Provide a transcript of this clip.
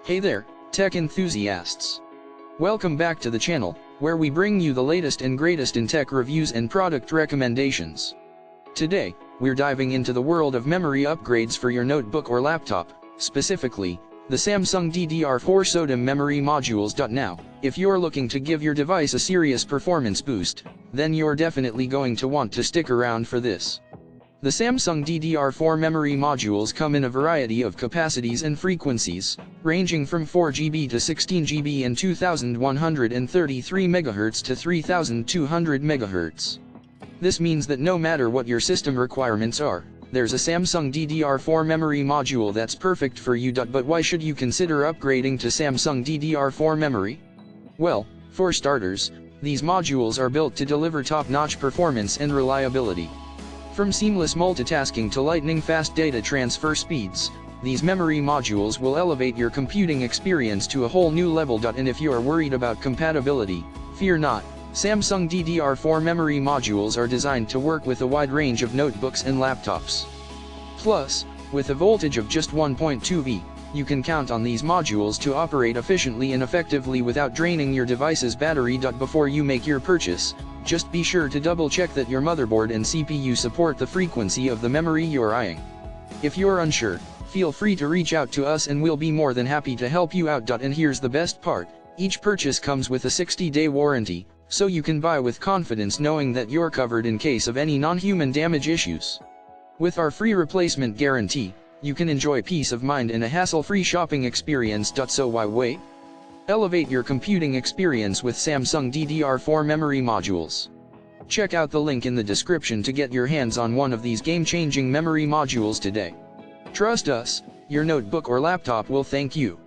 Hey there, tech enthusiasts! Welcome back to the channel, where we bring you the latest and greatest in tech reviews and product recommendations. Today, we're diving into the world of memory upgrades for your notebook or laptop, specifically, the Samsung DDR4 SODIMM memory modules. Now, if you're looking to give your device a serious performance boost, then you're definitely going to want to stick around for this. The Samsung DDR4 memory modules come in a variety of capacities and frequencies, ranging from 4GB to 16GB and 2133 MHz to 3200 MHz. This means that no matter what your system requirements are, there's a Samsung DDR4 memory module that's perfect for you. But why should you consider upgrading to Samsung DDR4 memory? Well, for starters, these modules are built to deliver top-notch performance and reliability. From seamless multitasking to lightning-fast data transfer speeds, these memory modules will elevate your computing experience to a whole new level. And if you are worried about compatibility, fear not. Samsung DDR4 memory modules are designed to work with a wide range of notebooks and laptops. Plus, with a voltage of just 1.2 V, you can count on these modules to operate efficiently and effectively without draining your device's battery. Before you make your purchase, just be sure to double-check that your motherboard and CPU support the frequency of the memory you're eyeing. If you're unsure, feel free to reach out to us and we'll be more than happy to help you out. And here's the best part, each purchase comes with a 60-day warranty, so you can buy with confidence knowing that you're covered in case of any non-human damage issues. With our free replacement guarantee, you can enjoy peace of mind and a hassle-free shopping experience. So why wait? Elevate your computing experience with Samsung DDR4 memory modules. Check out the link in the description to get your hands on one of these game-changing memory modules today. Trust us, your notebook or laptop will thank you.